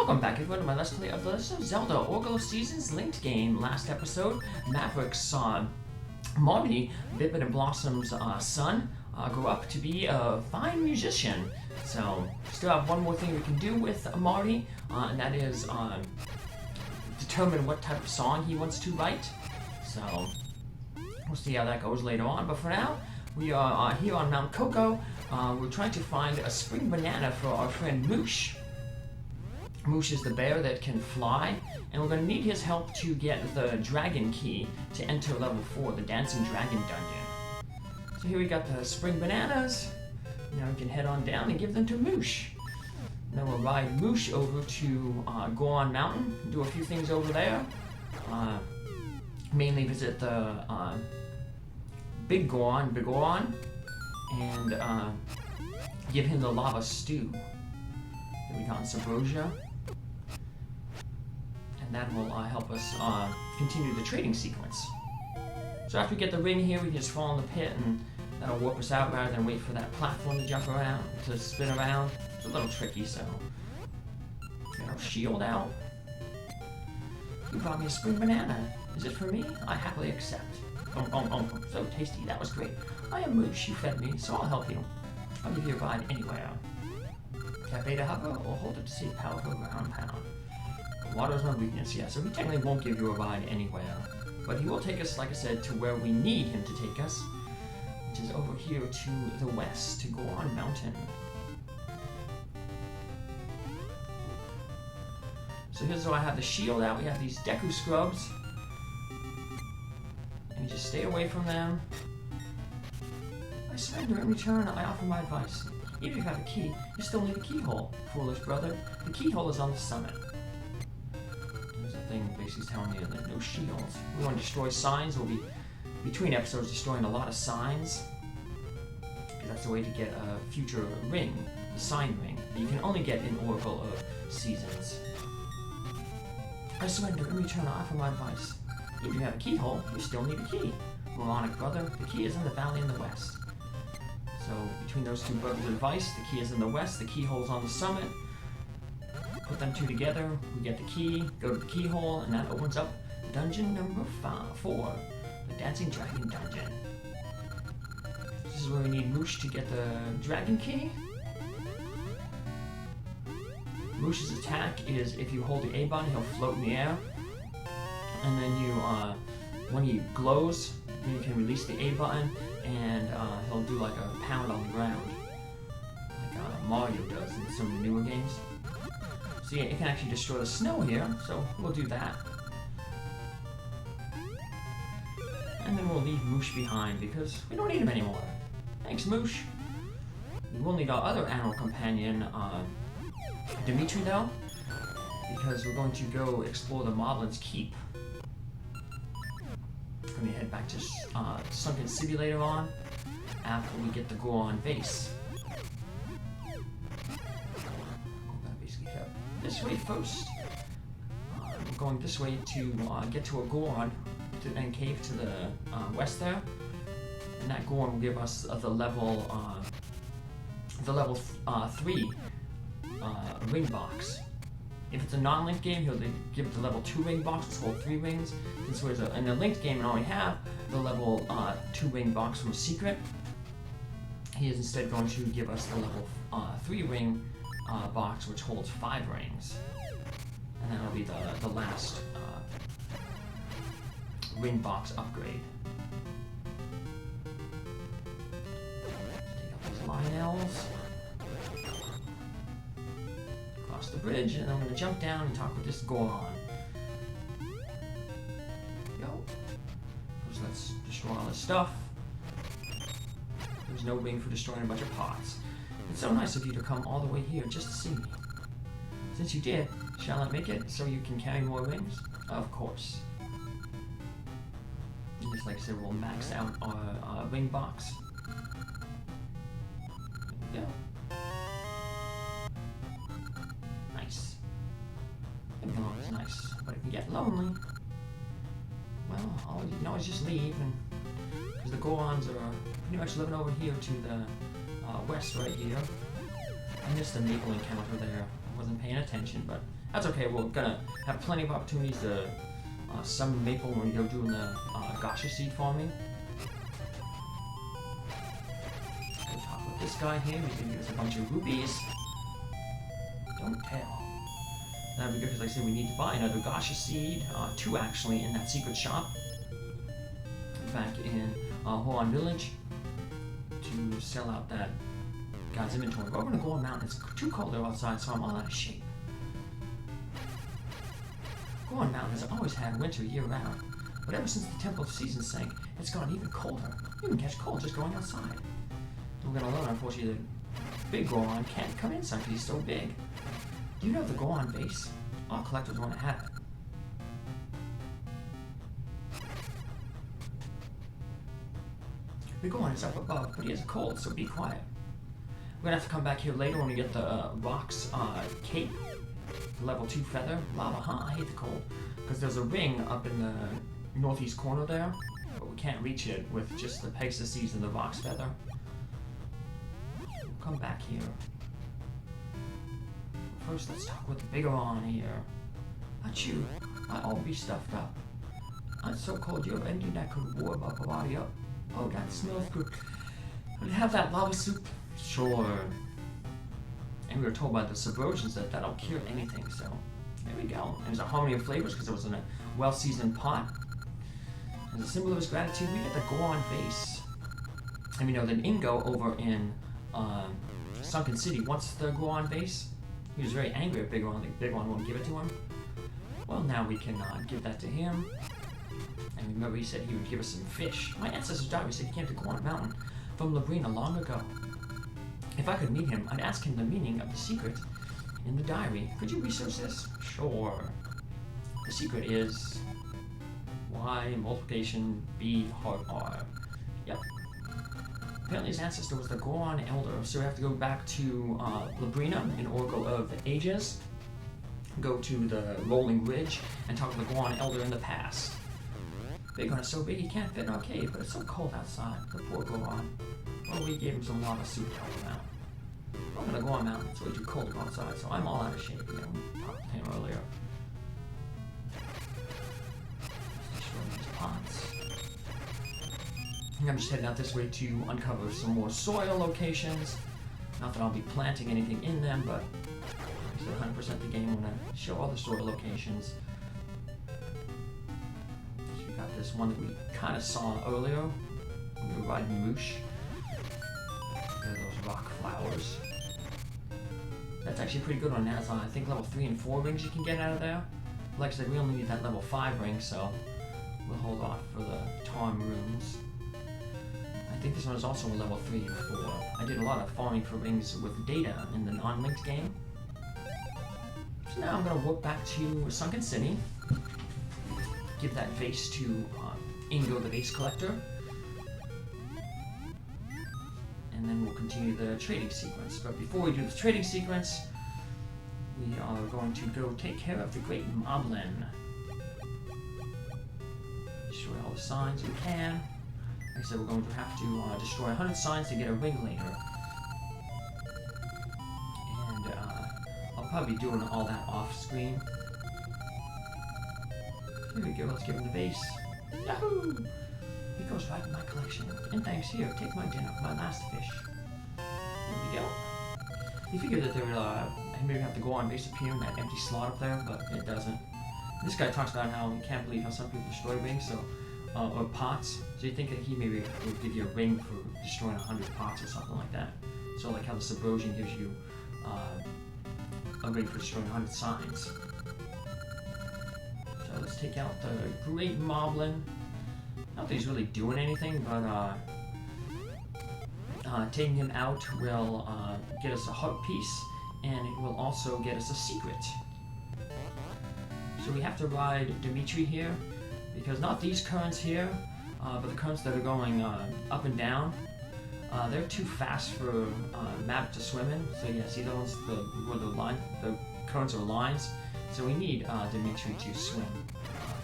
Welcome back everyone to my Let's Play of The Legend of Zelda Oracle of Seasons linked game. Last episode, Maverick saw Marty, Bibbit and Blossom's son, grow up to be a fine musician. So, still have one more thing we can do with Marty, and that is determine what type of song he wants to write. So, we'll see how that goes later on. But for now, we are here on Mount Cucco. We're trying to find a spring banana for our friend Moosh. Moosh is the bear that can fly, and we're going to need his help to get the dragon key to enter level 4, the dancing dragon dungeon. So here we got the spring bananas. Now we can head on down and give them to Moosh. Then we'll ride Moosh over to Goron Mountain, do a few things over there. Mainly visit the Big Goron, and give him the lava stew. Then we got Sabrosia. And that will help us continue the trading sequence. So after we get the ring here, we can just fall in the pit and that'll warp us out rather than wait for that platform to jump around, to spin around. It's a little tricky, so get our shield out. You brought me a spring banana. Is it for me? I happily accept. So tasty, that was great. I am Moosh, you fed me, so I'll help you. I'll give you a ride anywhere. Tap A to hover, or hold it to see power go ground pound. Water is my weakness, yeah, so he technically won't give you a ride anywhere. But he will take us, like I said, to where we need him to take us, which is over here to the west, to Goron Mountain. So here's where I have the shield out. We have these Deku Scrubs. And you just stay away from them. I surrender in return. I offer my advice. Even if you have a key, you still need a keyhole, foolish brother. The keyhole is on the summit. There's a thing basically telling you that no shields. We want to destroy signs. We'll be, between episodes, destroying a lot of signs. Because that's the way to get a future ring, the sign ring, that you can only get in Oracle of Seasons. I surrender in return. I offer my advice. If you have a keyhole, you still need a key. Moronic brother, the key is in the valley in the west. So between those two brothers' advice, the key is in the west, the keyhole's on the summit. Put them two together, we get the key, go to the keyhole, and that opens up dungeon number 4, the Dancing Dragon Dungeon. This is where we need Moosh to get the dragon key. Moosh's attack is if you hold the A button, he'll float in the air. And then you, when he glows, then you can release the A button, and he'll do like a pound on the ground, like Mario does in some of the newer games. So yeah, it can actually destroy the snow here, so we'll do that. And then we'll leave Moosh behind because we don't need him anymore. Thanks, Moosh. We will need our other animal companion, Dimitri, though, because we're going to go explore the Moblin's Keep. We're going to head back to Sunken City later on, after we get the Goron base. We're basically head this way first. We're going this way to get to a Goron and cave to the west there, and that Goron will give us the level 3 ring box. If it's a non-linked game, he'll give it the level 2 ring box, which holds 3 rings. Since we're in a linked game and already have the level 2 ring box from a secret, he is instead going to give us the level 3 ring box, which holds 5 rings. And that'll be the last ring box upgrade. Take out these Lionels. The bridge, and I'm going to jump down and talk with this Goron. Yo. So let's destroy all this stuff. There's no ring for destroying a bunch of pots. It's so nice of you to come all the way here just to see me. Since you did, shall I make it so you can carry more rings? Of course. And just like I said, we'll max out our ring box. There we go. It's nice, but it can get lonely. Well, you can always just leave, and because the Gorons are pretty much living over here to the west right here. I missed the naval encounter there. I wasn't paying attention, but that's okay. We're gonna have plenty of opportunities to summon Maple when we go doing the Gacha Seed farming. Go talk with this guy here. He's gonna give us a bunch of rupees. Don't tell. That'd be good because, like I said, we need to buy another Gacha Seed, 2 actually, in that secret shop back in Hoan Village to sell out that guy's inventory. But we're gonna go on mountain. It's too cold there outside, so I'm all out of shape. Goron Mountain has always had winter year-round, but ever since the temple season sank, it's gotten even colder. You can catch cold just going outside. We're gonna learn, unfortunately, that big Goron can't come inside because he's so big. Do you know the Goron base? All collectors want to have it. The Goron is up above, but he has a cold, so be quiet. We're gonna have to come back here later when we get the Rocks cape. Level 2 feather. Lava, huh? I hate the cold. Because there's a ring up in the northeast corner there, but we can't reach it with just the Pegasus seeds and the Vox feather. We'll come back here. First, let's talk with the bigger on here. Achoo, I all be stuffed up. I'm so cold, you have anything that could warm up a body up? Oh, that smells good. Would you have that lava soup? Sure. And we were told by the Subversions that that'll cure anything, so there we go. And there's a harmony of flavors because it was in a well-seasoned pot. As a symbol of his gratitude, we get the Goron base. And we know that Ingo over in Sunken City wants the Goron base. He was very angry at Big Ron. Big Ron won't give it to him. Well, now we can give that to him. And remember, he said he would give us some fish. My ancestors died. He said he came to Goron Mountain from Labrina long ago. If I could meet him, I'd ask him the meaning of the secret in the diary. Could you research this? Sure. The secret is Y multiplication B heart R. Yep. Apparently his ancestor was the Goron Elder, so we have to go back to Labrina in Oracle of Ages, go to the Rolling Ridge, and talk to the Goron Elder in the past. Big Goron is so big he can't fit in our cave, but it's so cold outside. The poor Goron. Well, we gave him some lava soup to help him out. I'm gonna go on mountain. It's way too cold to go outside, so I'm all out of shape. You know, we talked to him earlier. Destroy these pots. I'm just heading out this way to uncover some more soil locations. Not that I'll be planting anything in them, but it's 100% the game. I'm gonna show all the soil locations. So we got this one that we kind of saw earlier when we were riding Moosh. There are those rock flowers. That's actually a pretty good one. That's I think level 3 and 4 rings you can get out of there. Like I said, we only need that level 5 ring, so we'll hold off for the Tarm rooms. I think this one is also a level 3 and 4. I did a lot of farming for rings with data in the non-linked game. So now I'm going to walk back to Sunken City. Give that vase to Ingo, the vase collector. And then we'll continue the trading sequence. But before we do the trading sequence, we are going to go take care of the Great Moblin. Destroy all the signs we can. Like I said, we're going to have to destroy 100 signs to get a ring later. And I'll probably be doing all that off screen. Here we go, let's give him the base. Yahoo! It goes right in my collection. And thanks, here, take my dinner, my last fish. There we go. You figure that there would maybe have to go on base appear in that empty slot up there, but it doesn't. This guy talks about how he can't believe how some people destroy rings, so or pots. So you think that he maybe would give you a ring for destroying 100 pots or something like that. So like how the Subversion gives you a ring for destroying 100 signs. So let's take out the Great Moblin. Not that he's really doing anything, but taking him out will get us a heart piece, and it will also get us a secret. So we have to ride Dimitri here, because not these currents here, but the currents that are going up and down, they're too fast for Maverick to swim in. So yeah, see those where the currents are lines. So we need Dimitri to swim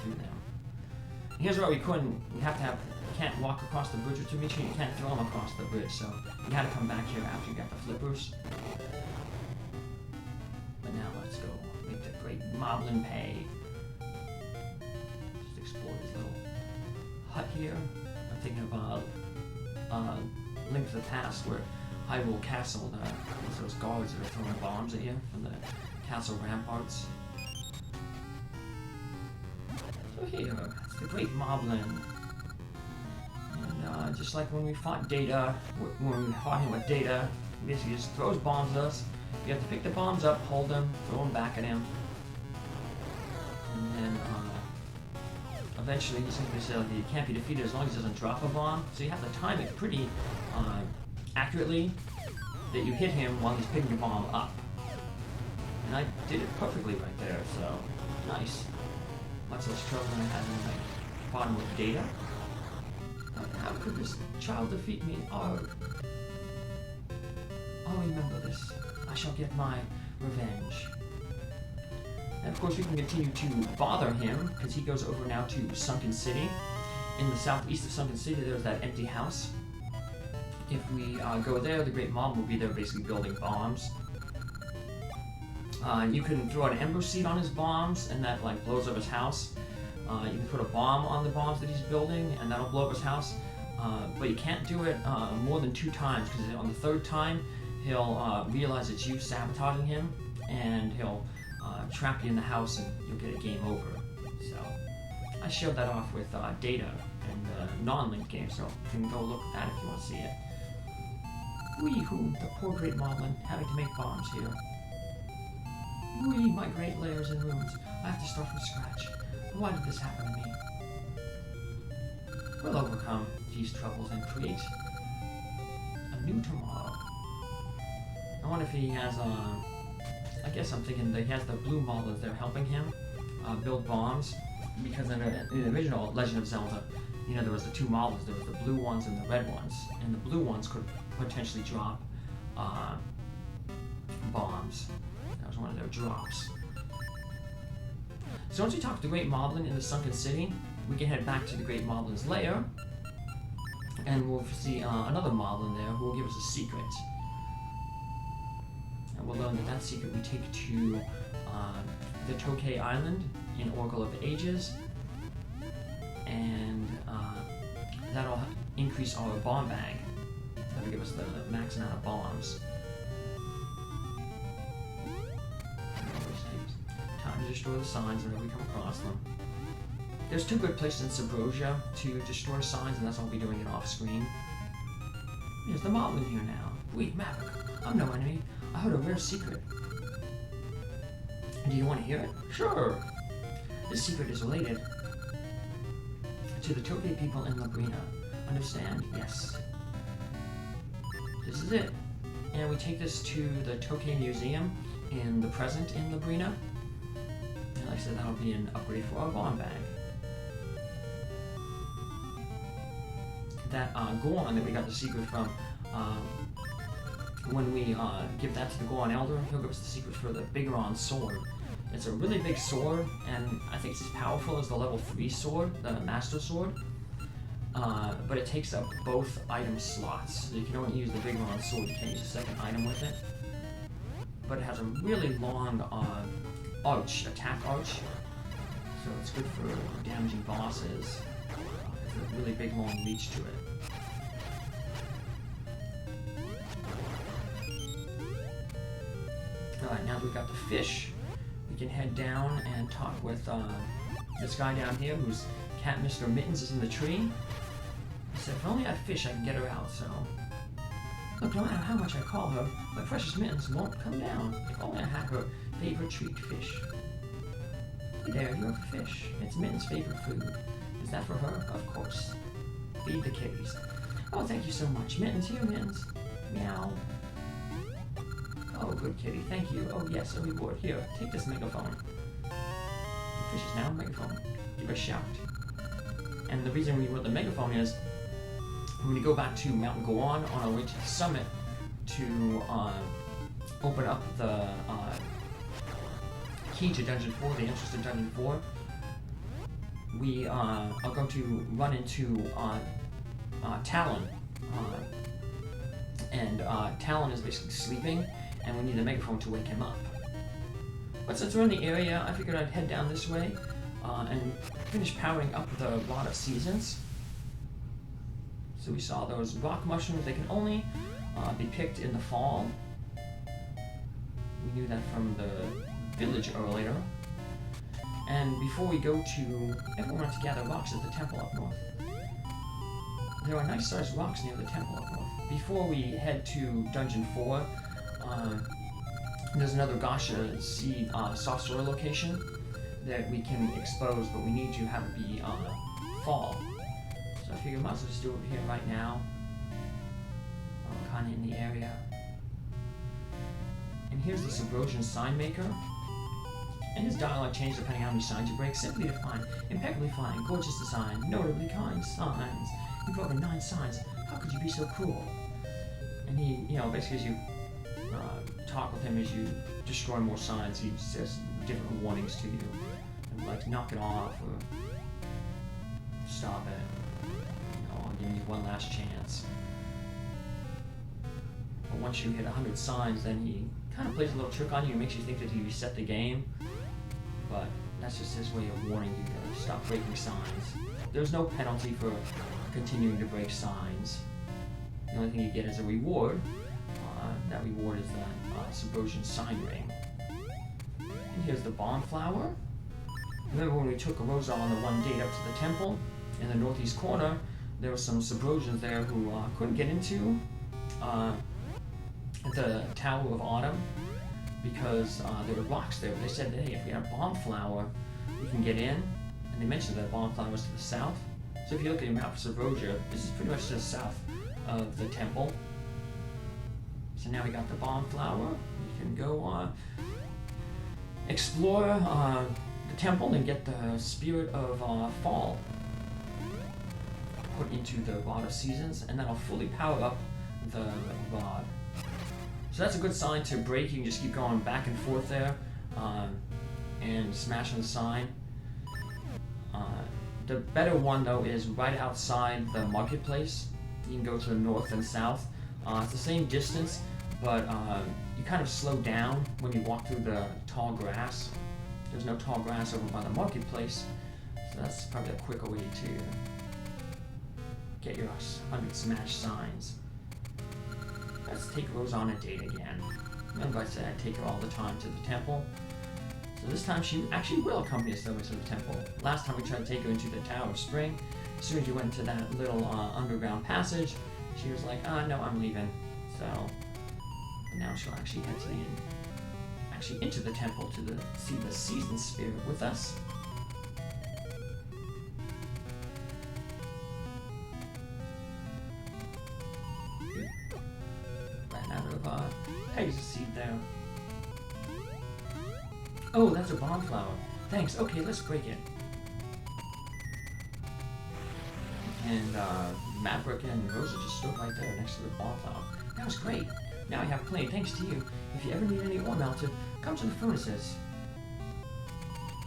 through them. And here's where we can't walk across the bridge with Dimitri. You can't throw him across the bridge. So you got to come back here after you got the flippers. But now Moblin pay. Just explore his little hut here. I'm thinking of Link to the Past, where Hyrule Castle, there's those guards that are throwing bombs at you from the castle ramparts. So here, it's the Great Moblin. And just like when we fought Data, when we fought him with Data, he basically just throws bombs at us. You have to pick the bombs up, hold them, throw them back at him. And then eventually he's going to say like, he can't be defeated as long as he doesn't drop a bomb. So you have to time it pretty accurately that you hit him while he's picking the bomb up. And I did it perfectly right there, so nice. Much less trouble than I had in the bottom with Data. How could this child defeat me? Oh. I'll remember this. I shall get my revenge. And of course we can continue to bother him, because he goes over now to Sunken City. In the southeast of Sunken City there's that empty house. If we go there, the Great Mob will be there basically building bombs. You can throw an ember seed on his bombs, and that like blows up his house. You can put a bomb on the bombs that he's building, and that'll blow up his house. But you can't do it more than 2 times, because on the 3rd time, he'll realize it's you sabotaging him, and he'll trap you in the house, and you'll get a game over. So, I showed that off with Data in the non-Link game, so you can go look at that if you want to see it. Wee-hoo, the poor Great Moblin, having to make bombs here. Wee, my great layers and rooms. I have to start from scratch. Why did this happen to me? We'll overcome these troubles and create a new tomorrow. I wonder if he has, I guess I'm thinking that he has the blue moblins there helping him build bombs. Because in the original Legend of Zelda, you know, there was the 2 moblins. There was the blue ones and the red ones. And the blue ones could potentially drop bombs. That was one of their drops. So once we talk to the Great Moblin in the Sunken City, we can head back to the Great Moblin's lair, and we'll see another Moblin there who will give us a secret. And we'll learn that that secret we take to the Tokay Island in Oracle of Ages, and that'll increase our bomb bag. That'll give us the max amount of bombs. Time to destroy the signs whenever we come across them. There's 2 good places in Subrosia to destroy signs, and that's why I'll be doing it off screen. There's the Moblin here now. Wait, Maverick, I'm no enemy. I heard a rare secret. Do you want to hear it? Sure. This secret is related to the Tokay people in Labrina. Understand? Yes. This is it. And we take this to the Tokay Museum in the present in Labrina. And like I said, that'll be an upgrade for our bomb bag. That Goron that we got the secret from, when we give that to the Goron Elder, he'll give us the secret for the Bigoron sword. It's a really big sword, and I think it's as powerful as the level 3 sword, the Master Sword. But it takes up both item slots, so you can only use the Bigoron sword, you can't use a second item with it. But it has a really long attack arch, so it's good for damaging bosses. It's a really big long reach to it. Alright, now that we've got the fish, we can head down and talk with this guy down here whose cat Mr. Mittens is in the tree. He said, if only I had fish, I can get her out, so... Look, no matter how much I call her, my precious Mittens won't come down. If only I had her favorite treat fish. Hey there, you have a fish. It's Mittens' favorite food. Is that for her? Of course. Feed the kitties. Oh, thank you so much. Mittens, here, Mittens. Meow. Oh, good kitty, thank you. Oh yes, a reward. Here, take this megaphone. The fish is now a megaphone. Give a shout. And the reason we want the megaphone is, when we go back to Mount Goron on our way to the summit to open up the key to Dungeon 4, the entrance to Dungeon 4, we are going to run into Talon. And Talon is basically sleeping, and we need a megaphone to wake him up. But since we're in the area, I figured I'd head down this way and finish powering up the Rod of Seasons. So we saw those rock mushrooms. They can only be picked in the fall. We knew that from the village earlier. And before we go to... Everyone wants to gather rocks at the temple up north. There are nice sized rocks near the temple up north. Before we head to Dungeon 4, there's another Gasha Seed soft soil location that we can expose, but we need to have it be fall. So I figured I might as well just do it here right now. I'm kind of in the area. And here's the Subrosion Sign Maker. And his dialogue changes depending on how many signs you break. Simply defined, impeccably fine, gorgeous design, notably kind signs. You've broken 9 signs. How could you be so cruel? And he, basically as you talk with him, as you destroy more signs, he says different warnings to you. And like, knock it off, or stop it. I'll give you one last chance. But once you hit 100 signs, then he kind of plays a little trick on you, makes you think that he reset the game. But that's just his way of warning you to stop breaking signs. There's no penalty for continuing to break signs. The only thing you get is a reward. That reward is that Subrosion Sign Ring. And here's the Bomb Flower. Remember when we took Rosa on the one date up to the temple? In the northeast corner, there were some Subrosians there who couldn't get into the Tower of Autumn because there were rocks there. They said that, hey, if we have Bomb Flower, we can get in. And they mentioned that Bomb Flower was to the south. So if you look at your map for Subrosia, this is pretty much to the south of the temple. So now we got the Bomb Flower. You can go explore the temple and get the Spirit of Fall put into the Rod of Seasons, and that'll fully power up the rod. So that's a good sign to break. You can just keep going back and forth there and smashing the sign. The better one though is right outside the marketplace. You can go to the north and south. It's the same distance, but you kind of slow down when you walk through the tall grass. There's no tall grass over by the marketplace, so that's probably a quicker way to get your 100 smash signs. Let's take Rose on a date again. Remember I said I'd take her all the time to the temple? So this time she actually will accompany us over to the temple. Last time we tried to take her into the Tower of Spring. As soon as you went into that little underground passage, she was like, no, I'm leaving. So now she'll actually head to into the temple to see the Season Spirit with us. Ran out of Pegasus seed there. Oh, that's a Bomb Flower. Thanks. Okay, let's break it. And Maverick and Rosa just stood right there next to the Bomb Flower. That was great. Now I have plenty thanks to you. If you ever need any ore melted, come to the furnaces.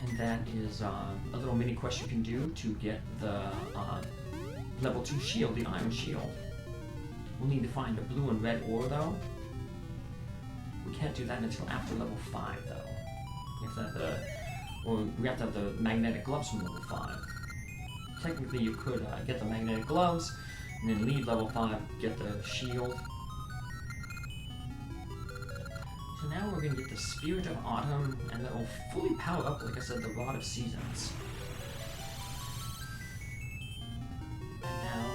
And that is a little mini quest you can do to get the level 2 shield, the Iron Shield. We'll need to find the blue and red ore though. We can't do that until after level 5 though. We have to have the magnetic gloves from level 5. Technically you could get the magnetic gloves and then leave level 5, get the shield. So now we're going to get the Spirit of Autumn, and that will fully power up, like I said, the Rod of Seasons. And now,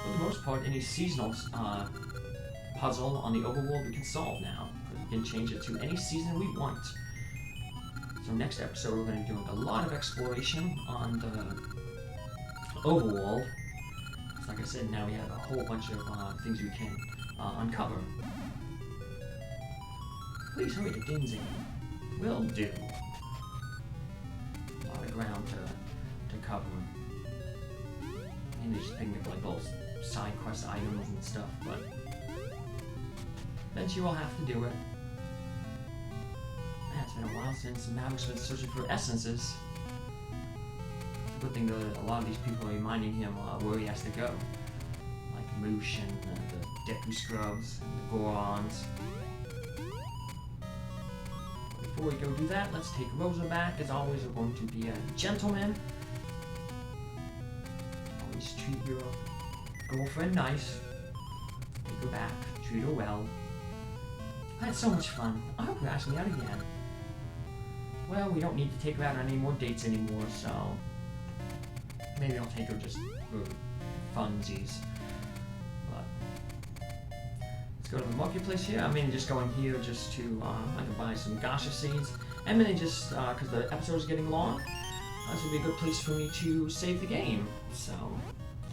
for the most part, any seasonal puzzle on the overworld we can solve now. We can change it to any season we want. So next episode we're going to be doing a lot of exploration on the overworld. So like I said, now we have a whole bunch of things we can uncover. Please hurry to Dinzing. Will do. A lot of ground to cover. And just picking up like those side quest items and stuff, but eventually we'll have to do it. Man, it's been a while since Maverick's been searching for essences. It's a good thing that a lot of these people are reminding him where he has to go. Like Moosh and the Deku Scrubs and the Gorons. before we go do that, let's take Rosa back. As always, we're going to be a gentleman. Always treat your girlfriend nice. Take her back. Treat her well. I had so much fun. I hope you ask me out again. Well, we don't need to take her out on any more dates anymore, so maybe I'll take her just for funsies. But let's go to the marketplace here. I'm mainly just going here just to I can buy some gacha seeds. And mainly just because the episode is getting long, this would be a good place for me to save the game. So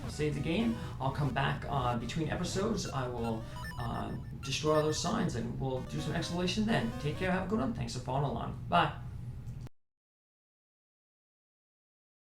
I'll save the game. I'll come back between episodes. I will destroy all those signs and we'll do some exploration then. Take care. Have a good one. Thanks for following along. Bye.